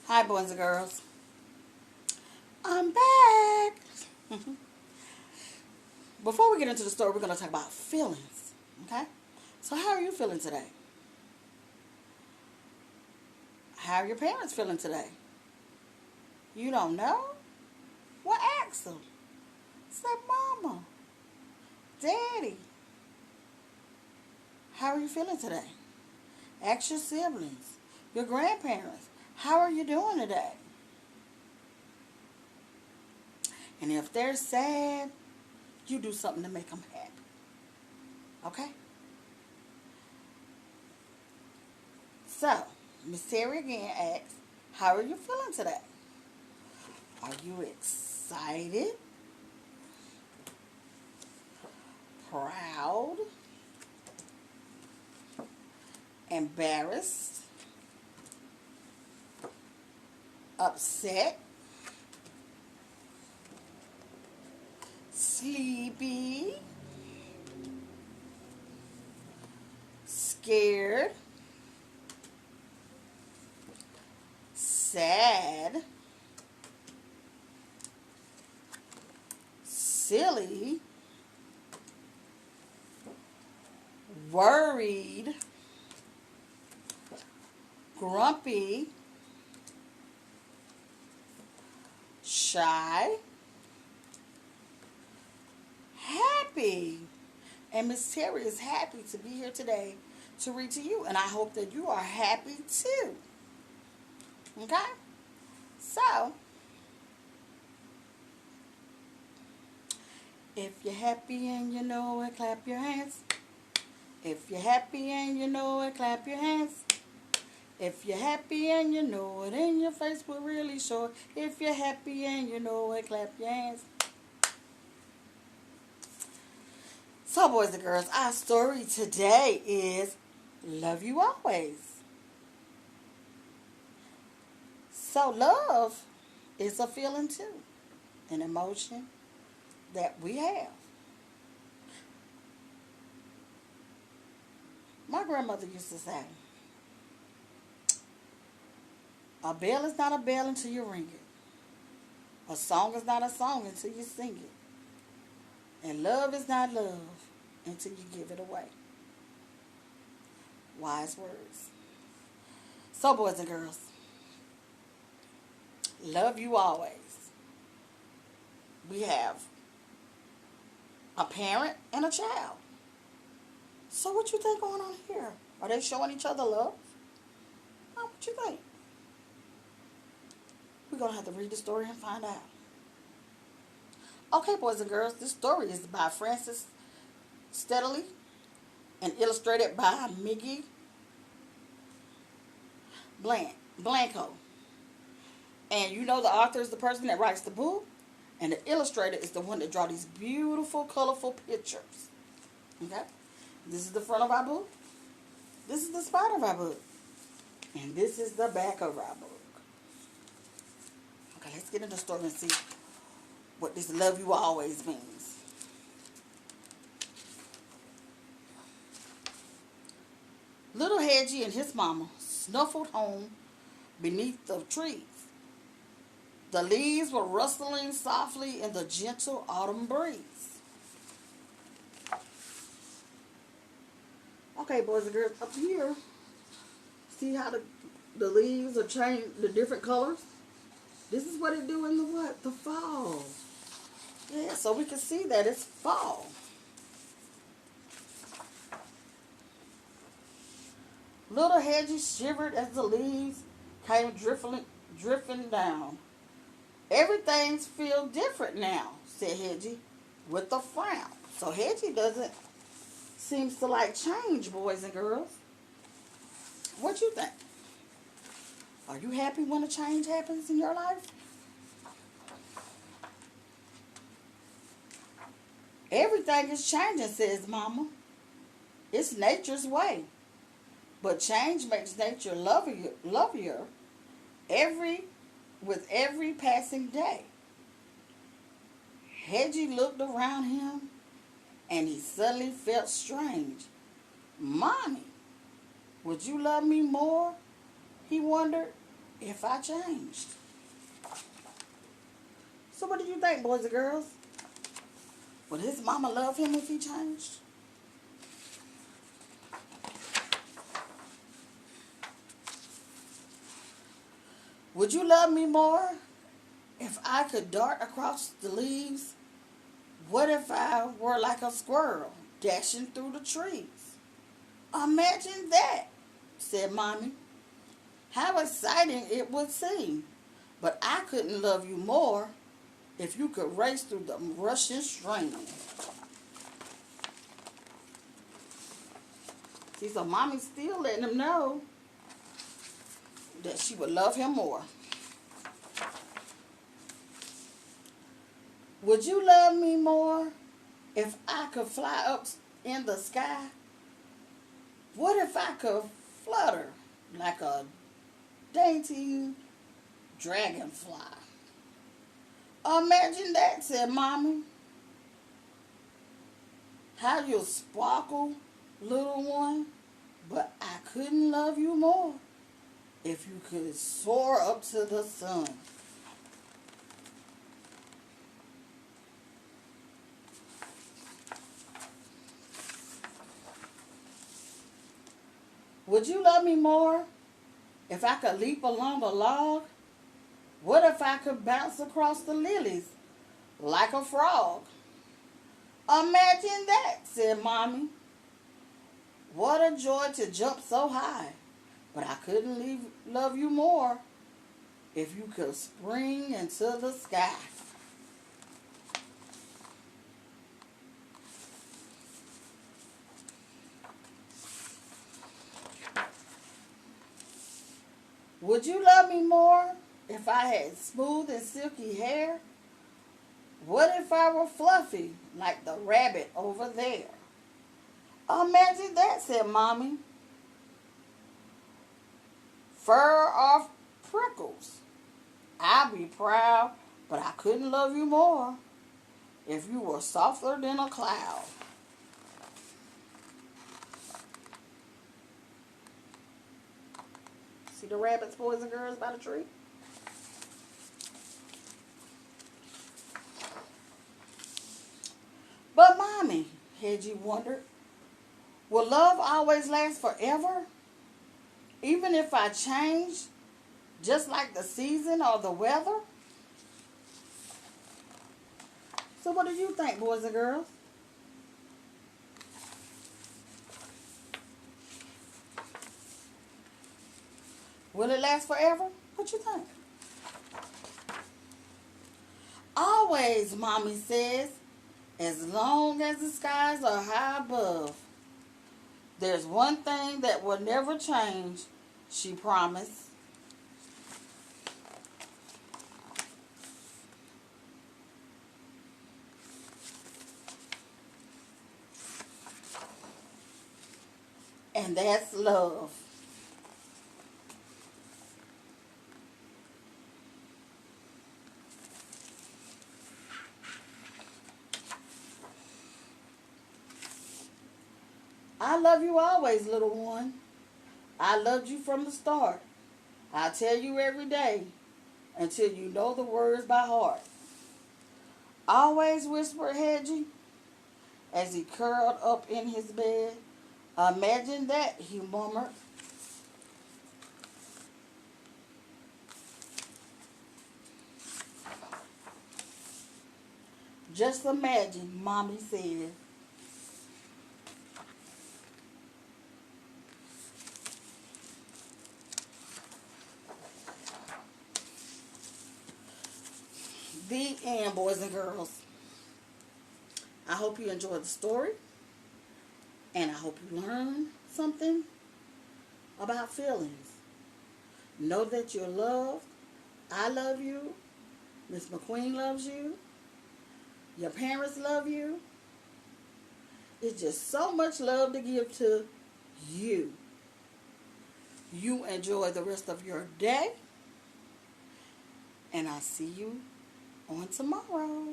Hi, boys and girls. I'm back. Before we get into the story, we're going to talk about feelings. Okay? So, how are you feeling today? How are your parents feeling today? You don't know? Well, ask them. Say, Mama, Daddy, how are you feeling today? Ask your siblings, your grandparents, how are you doing today? And if they're sad, you do something to make them happy. Okay? So, Miss Terry again asks, how are you feeling today? Are you excited, proud, embarrassed, upset, sleepy, scared, sad, silly, worried, grumpy, shy, happy? And Miss Terry is happy to be here today to read to you. And I hope that you are happy too. Okay? So, if you're happy and you know it, clap your hands. If you're happy and you know it, clap your hands. If you're happy and you know it, and your face will really show it. If you're happy and you know it, clap your hands. So, boys and girls, our story today is Love You Always. So, love is a feeling too, an emotion that we have. My grandmother used to say, a bell is not a bell until you ring it. A song is not a song until you sing it. And love is not love until you give it away. Wise words. So, boys and girls, love you always. We have a parent and a child. So, what you think going on here? Are they showing each other love? What you think? We're going to have to read the story and find out. Okay, boys and girls, this story is by Francis Steadily and illustrated by Miggy Blanco. And you know the author is the person that writes the book, and the illustrator is the one that draws these beautiful, colorful pictures. Okay? This is the front of our book. This is the spine of our book. And this is the back of our book. Okay, let's get into the story and see what this love you always means. Little Hedgie and his mama snuffled home beneath the trees. The leaves were rustling softly in the gentle autumn breeze. Okay, boys and girls, up here, see how the leaves are changed, the different colors? This is what it do in the what? The fall. Yeah, so we can see that it's fall. Little Hedgie shivered as the leaves came drifting down. Everything's feel different now, said Hedgie with a frown. So Hedgie doesn't seems to like change, boys and girls. What you think? Are you happy when a change happens in your life? Everything is changing, says Mama. It's nature's way. But change makes nature lovelier every with every passing day. Hedgie looked around him and he suddenly felt strange. Mommy, would you love me more? He wondered. if I changed. So what do you think, boys and girls? Would his mama love him if he changed? Would you love me more if I could dart across the leaves? What if I were like a squirrel dashing through the trees? Imagine that, said Mommy. How exciting it would seem. But I couldn't love you more if you could race through the rushing stream. See, so Mommy's still letting him know that she would love him more. Would you love me more if I could fly up in the sky? What if I could flutter like a dainty dragonfly? Imagine that, said Mommy. How you sparkle, little one. But I couldn't love you more if you could soar up to the sun. Would you love me more if I could leap along a log? What if I could bounce across the lilies like a frog? Imagine that, said Mommy. What a joy to jump so high. But I couldn't love you more if you could spring into the sky. Would you love me more if I had smooth and silky hair? What if I were fluffy like the rabbit over there? Imagine that, said Mommy. Fur off prickles. I'd be proud, but I couldn't love you more if you were softer than a cloud. See the rabbits, boys and girls, by the tree? But Mommy, Hedgie wondered, will love always last forever? Even if I change, just like the season or the weather? So what do you think, boys and girls? Will it last forever? What you think? Always, Mommy says, as long as the skies are high above. There's one thing that will never change, she promised. And that's love. I love you always, little one. I loved you from the start. I tell you every day until you know the words by heart. Always, whispered Hedgie as he curled up in his bed. Imagine that, he murmured. Just imagine, Mommy said. The end, boys and girls. I hope you enjoyed the story. And I hope you learned something about feelings. Know that you're loved. I love you. Miss McQueen loves you. Your parents love you. It's just so much love to give to you. You enjoy the rest of your day. And I'll see you on tomorrow.